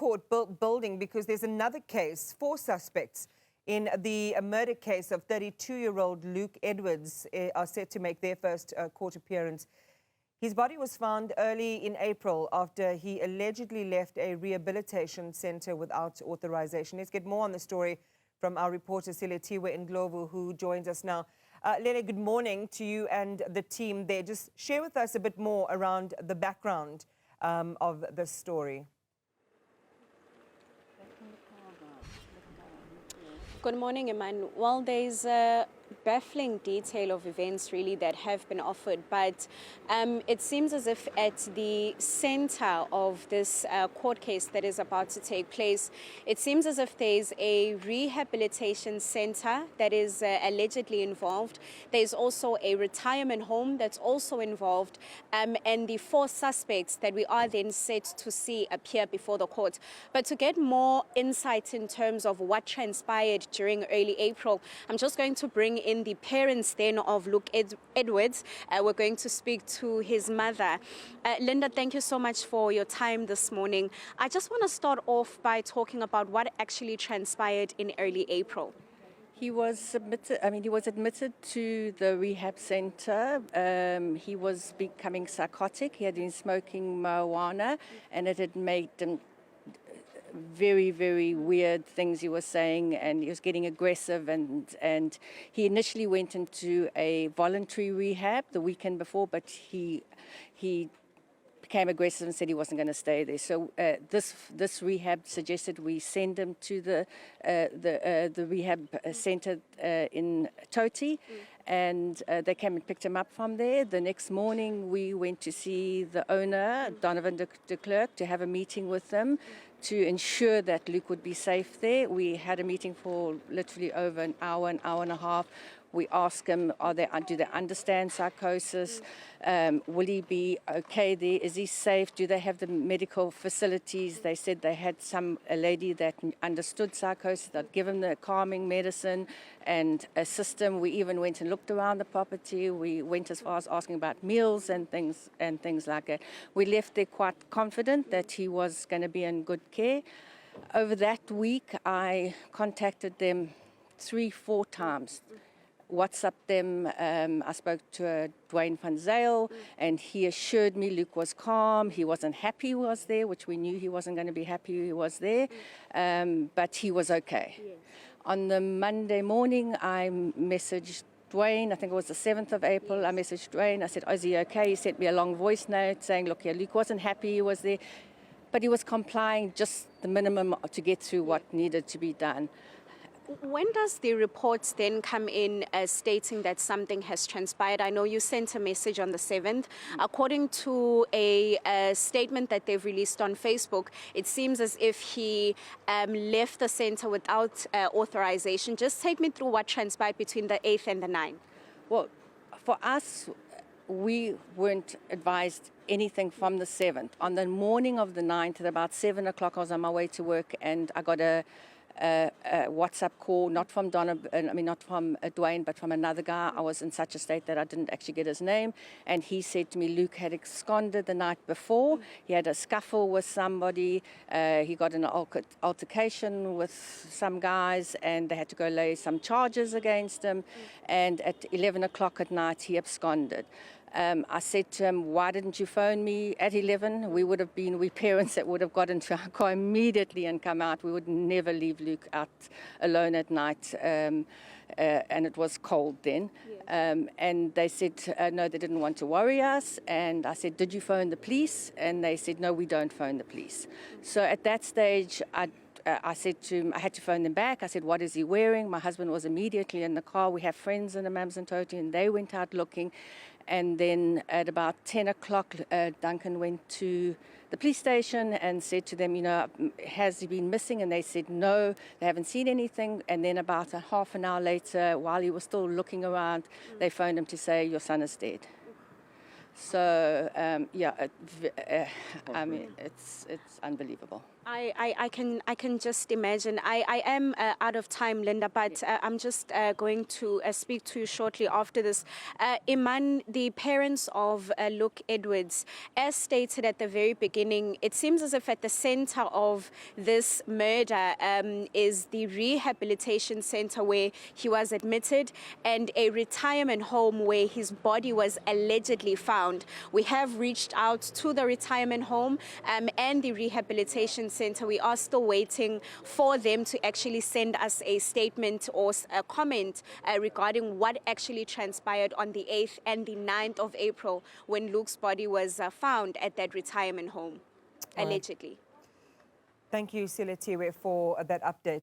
court building because there's another case. 4 suspects in the murder case of 32-year-old Luke Edwards are set to make their first court appearance. His body was found early in April after he allegedly left a rehabilitation center without authorization. Let's get more on the story from our reporter Silethiwe Ndlovu, who joins us now. Lele, good morning to you and the team there. Just share with us a bit more around the background of this story. Good morning, Emmanuel. Well, there's a baffling detail of events really that have been offered, but it seems as if at the center of this court case that is about to take place, it seems as if there's a rehabilitation center that is allegedly involved. There's also a retirement home that's also involved, and the 4 suspects that we are then set to see appear before the court. But to get more insight in terms of what transpired during early April, I'm just going to bring in the parents then of Luke Edwards. We're going to speak to his mother. Linda, thank you so much for your time this morning. I just want to start off by talking about what actually transpired in early April. He was admitted to the rehab center. He was becoming psychotic. He had been smoking marijuana, and it had made him very, very weird things he was saying, and he was getting aggressive, and he initially went into a voluntary rehab the weekend before, but he became aggressive and said he wasn't going to stay there. So this rehab suggested we send him to the rehab center in Toti, and they came and picked him up from there. The next morning we went to see the owner, Donovan de Klerk, to have a meeting with them to ensure that Luke would be safe there. We had a meeting for literally over an hour and a half. We asked him, do they understand psychosis? Will he be okay there? Is he safe? Do they have the medical facilities? They said they had a lady that understood psychosis that give him the calming medicine and assist him. We even went and looked around the property. We went as far as asking about meals and things like that. We left there quite confident that he was going to be in good care. Over that week, I contacted them 3-4 times. WhatsApped them. I spoke to Dwayne van Zyl, and he assured me Luke was calm. He wasn't happy he was there, which we knew he wasn't going to be happy he was there, but he was okay. Yes. On the Monday morning, I messaged Dwayne. I think it was the 7th of April. I messaged Dwayne. I said, is he okay? He sent me a long voice note saying, look, yeah, Luke wasn't happy he was there, but he was complying just the minimum to get through what needed to be done. When does the reports then come in stating that something has transpired? I know you sent a message on the 7th. According to a statement that they've released on Facebook, it seems as if he left the center without authorization. Just take me through what transpired between the 8th and the 9th. Well, for us, we weren't advised anything from the 7th. On the morning of the 9th, at about 7 o'clock, I was on my way to work, and I got a WhatsApp call, not from Dwayne, but from another guy. I was in such a state that I didn't actually get his name, and he said to me Luke had absconded the night before. He had a scuffle with somebody. He got in an altercation with some guys, and they had to go lay some charges against him, and at 11 o'clock at night he absconded. I said to him, why didn't you phone me at 11? We parents that would have got into our car immediately and come out. We would never leave Luke out alone at night, and it was cold then. Yes. And they said, no, they didn't want to worry us. And I said, did you phone the police? And they said, no, we don't phone the police. So at that stage, I said to him, I had to phone them back. I said, what is he wearing? My husband was immediately in the car. We have friends in the Toti, and they went out looking. And then at about 10 o'clock, Duncan went to the police station and said to them, has he been missing? And they said, no, they haven't seen anything. And then about a half an hour later, while he was still looking around, they phoned him to say, your son is dead. So, it's unbelievable. I can just imagine. I am out of time, Linda, but I'm just going to speak to you shortly after this. Iman, the parents of Luke Edwards, as stated at the very beginning, it seems as if at the center of this murder is the rehabilitation center where he was admitted and a retirement home where his body was allegedly found. We have reached out to the retirement home and the rehabilitation center. We are still waiting for them to actually send us a statement or a comment regarding what actually transpired on the 8th and the 9th of April when Luke's body was found at that retirement home, allegedly. Thank you, Silethiwe, for that update.